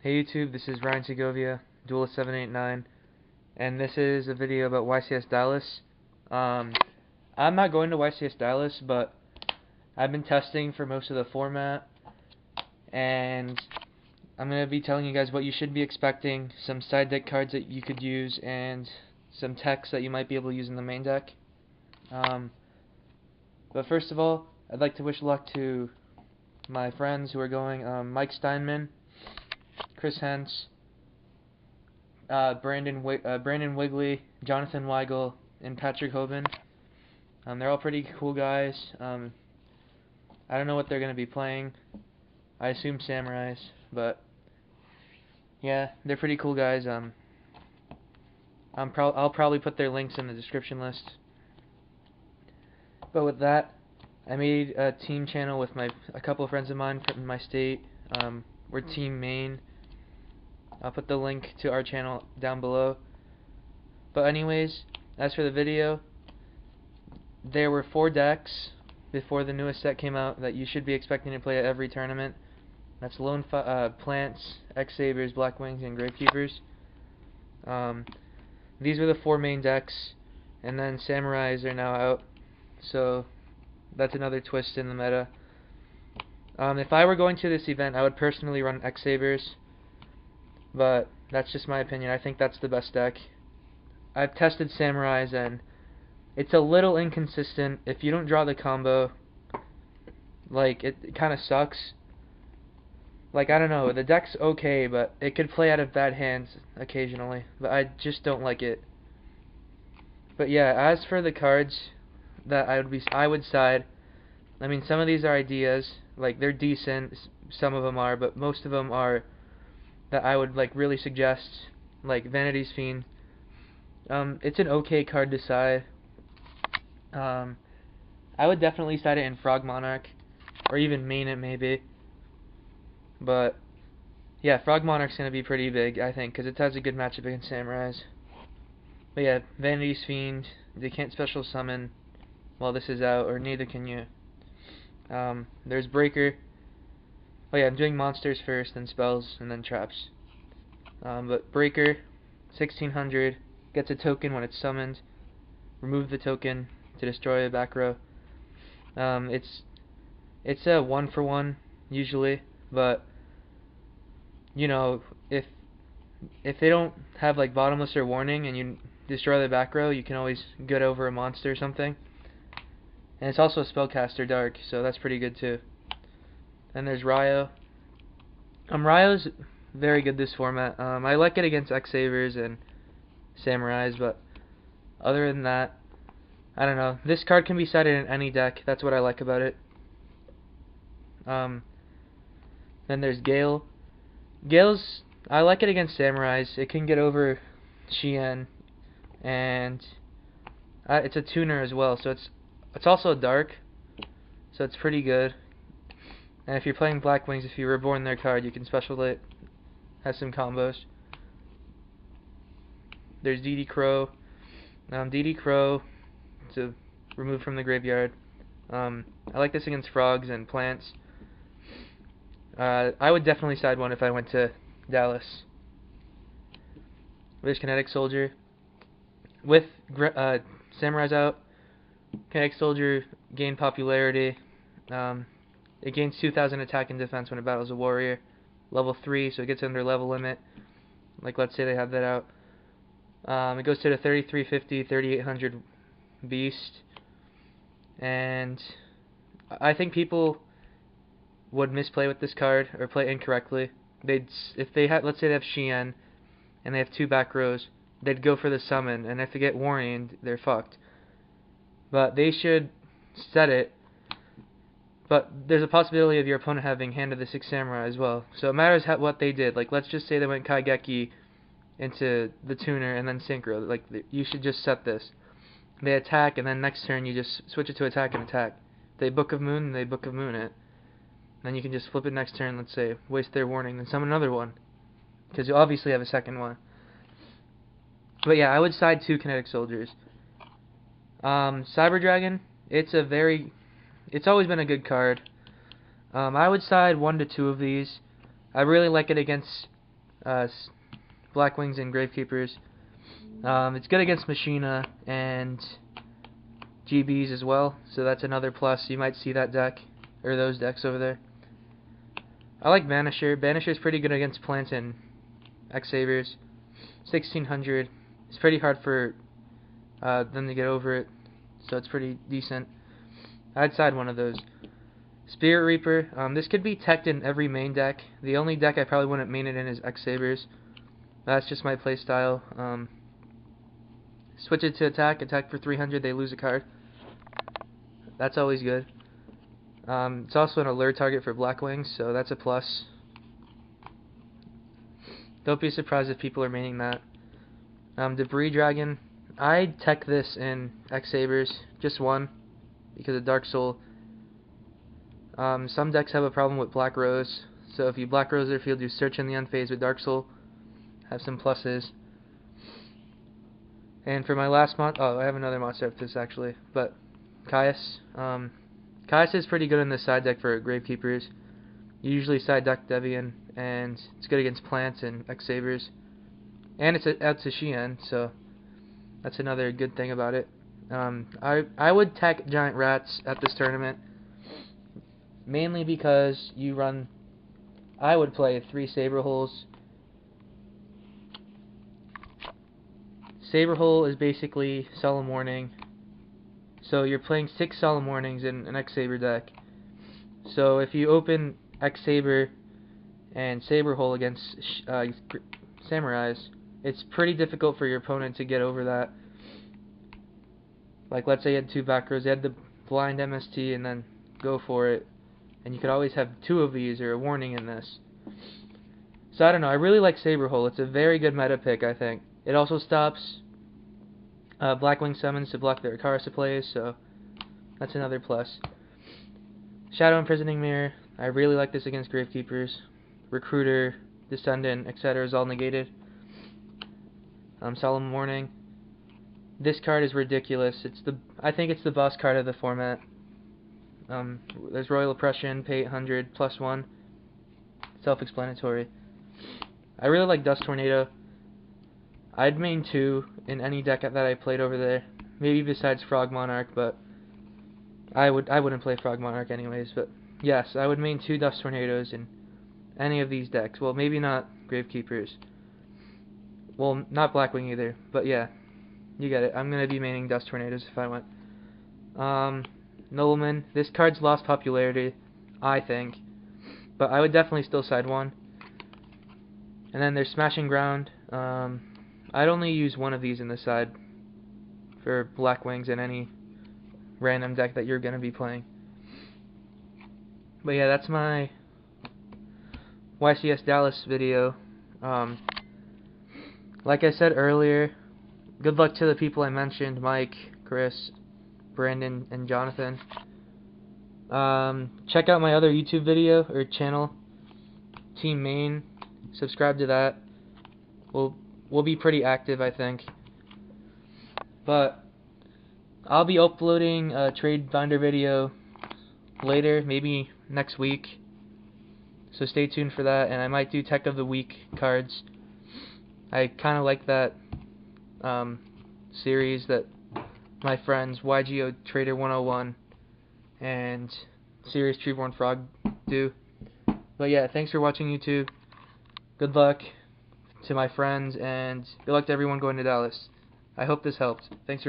Hey YouTube, this is Ryan Segovia, Duelist789, and this is a video about YCS Dallas. I'm not going to YCS Dallas, but I've been testing for most of the format, and I'm going to be telling you guys what you should be expecting, some side deck cards that you could use, and some techs that you might be able to use in the main deck. But first of all, I'd like to wish luck to my friends who are going, Mike Steinman, Chris Hentz, Brandon Wigley, Jonathan Weigel, and Patrick Hoban. They're all pretty cool guys. I don't know what they're going to be playing. I assume Samurais, but yeah, they're pretty cool guys. I'll probably put their links in the description list. But with that, I made a team channel with a couple of friends of mine from my state. We're Team Maine. I'll put the link to our channel down below. But anyways, as for the video, there were 4 decks before the newest set came out that you should be expecting to play at every tournament. That's Plants, X-Sabers, Blackwings, and Gravekeepers. These were the 4 main decks, and then Samurais are now out, so that's another twist in the meta. If I were going to this event, I would personally run X-Sabers, but that's just my opinion. I think that's the best deck. I've tested Samurais, and it's a little inconsistent. If you don't draw the combo, like, it kind of sucks. Like, I don't know, the deck's okay, but it could play out of bad hands occasionally, but I just don't like it. But yeah, as for the cards that I would side, I mean, some of these are ideas, like, they're decent, some of them are, but most of them are that I would like really suggest, like Vanity's Fiend. It's an okay card to side. I would definitely side it in Frog Monarch, or even main it maybe. But yeah, Frog Monarch's gonna be pretty big, I think, because it has a good matchup against Samurais. But yeah, Vanity's Fiend, they can't special summon while this is out, or neither can you. There's Breaker. Oh yeah, I'm doing monsters first, then spells, and then traps. But Breaker, 1600, gets a token when it's summoned. Remove the token to destroy a back row. It's a 1-for-1 usually, but you know, if they don't have like bottomless or warning and you destroy the back row, you can always get over a monster or something. And it's also a spellcaster dark, so that's pretty good too. And there's Ryo. Ryo's very good this format. I like it against X-Sabers and Samurais, but other than that, I don't know. This card can be sided in any deck. That's what I like about it. Then there's Gale. Gale's, I like it against Samurais. It can get over Shien, and it's a tuner as well, so it's also dark, so it's pretty good. And if you're playing Blackwings, if you reborn their card, you can special it. Has some combos. There's DD Crow. DD Crow to remove from the graveyard. I like this against frogs and plants. I would definitely side one if I went to Dallas. There's Kinetic Soldier. With Samurais out, Kinetic Soldier gained popularity. It gains 2,000 attack and defense when it battles a warrior. Level 3, so it gets under level limit. Like, let's say they have that out. It goes to the 3350, 3800 beast. And I think people would misplay with this card, or play incorrectly. If they have, let's say they have Shien, and they have 2 back rows, they'd go for the summon, and if they get warned, they're fucked. But they should set it. But there's a possibility of your opponent having Hand of the 6 Samurai as well. So it matters what they did. Like, let's just say they went Kaigeki into the tuner and then Synchro. Like, you should just set this. They attack, and then next turn you just switch it to attack and attack. They Book of Moon, they Book of Moon it. Then you can just flip it next turn, let's say, waste their warning, then summon another one. Because you obviously have a second one. But yeah, I would side 2 Kinetic Soldiers. Cyber Dragon, it's always been a good card. I would side 1 to 2 of these. I really like it against Blackwings and Gravekeepers. It's good against Machina and GBs as well, so that's another plus. You might see that deck, or those decks over there. I like Banisher. Banisher's pretty good against Plants and X-Sabers. 1600. It's pretty hard for them to get over it, so it's pretty decent. I'd side one of those. Spirit Reaper. This could be teched in every main deck. The only deck I probably wouldn't main it in is X-Sabers. That's just my playstyle. Switch it to attack for 300, they lose a card. That's always good. It's also an alert target for Blackwings, so that's a plus. Don't be surprised if people are maining that. Debris Dragon. I'd tech this in X-Sabers, just one, because of Dark Soul. Some decks have a problem with Black Rose, so if you Black Rose their field, you search in the unfazed with Dark Soul. Have some pluses. And for my last I have another monster after this actually, but Caius. Caius is pretty good in this side deck for Gravekeepers. You usually side deck Devian, and it's good against Plants and X-Sabers. And it's out to Shien, so that's another good thing about it. I would tech Giant Rats at this tournament, mainly because I would play 3 Saberholes. Saberhole is basically Solemn Warning. So you're playing 6 Solemn Warnings in an X-Saber deck. So if you open X-Saber and Saberhole against Samurais, it's pretty difficult for your opponent to get over that. Like, let's say you had 2 back rows, you had the blind MST and then go for it. And you could always have 2 of these or a warning in this. So I don't know, I really like Saberhole. It's a very good meta pick, I think. It also stops Blackwing summons to block their Akarasa plays, so that's another plus. Shadow Imprisoning Mirror. I really like this against Gravekeepers. Recruiter, Descendant, etc. is all negated. Solemn Warning. This card is ridiculous. I think it's the boss card of the format. There's Royal Oppression, pay 800, +1. Self-explanatory. I really like Dust Tornado. I'd main 2 in any deck that I played over there. Maybe besides Frog Monarch, but I wouldn't play Frog Monarch anyways. But yes, I would main 2 Dust Tornadoes in any of these decks. Well, maybe not Gravekeepers. Well, not Blackwing either. But yeah, you get it. I'm gonna be maining Dust Tornadoes if I went. Nobleman. This card's lost popularity, I think, but I would definitely still side one. And then there's Smashing Ground. I'd only use one of these in the side for Blackwings in any random deck that you're going to be playing. But yeah, that's my YCS Dallas video. Like I said earlier, good luck to the people I mentioned, Mike, Chris, Brandon, and Jonathan. Check out my other YouTube video or channel, Team Main. Subscribe to that. We'll be pretty active, I think. But I'll be uploading a trade binder video later, maybe next week. So stay tuned for that, and I might do Tech of the Week cards. I kind of like that series that my friends Yugioh Trader 101 and Serious Treeborn Frog do. But yeah, thanks for watching YouTube. Good luck to my friends, and good luck to everyone going to Dallas. I hope this helped. Thanks for watching.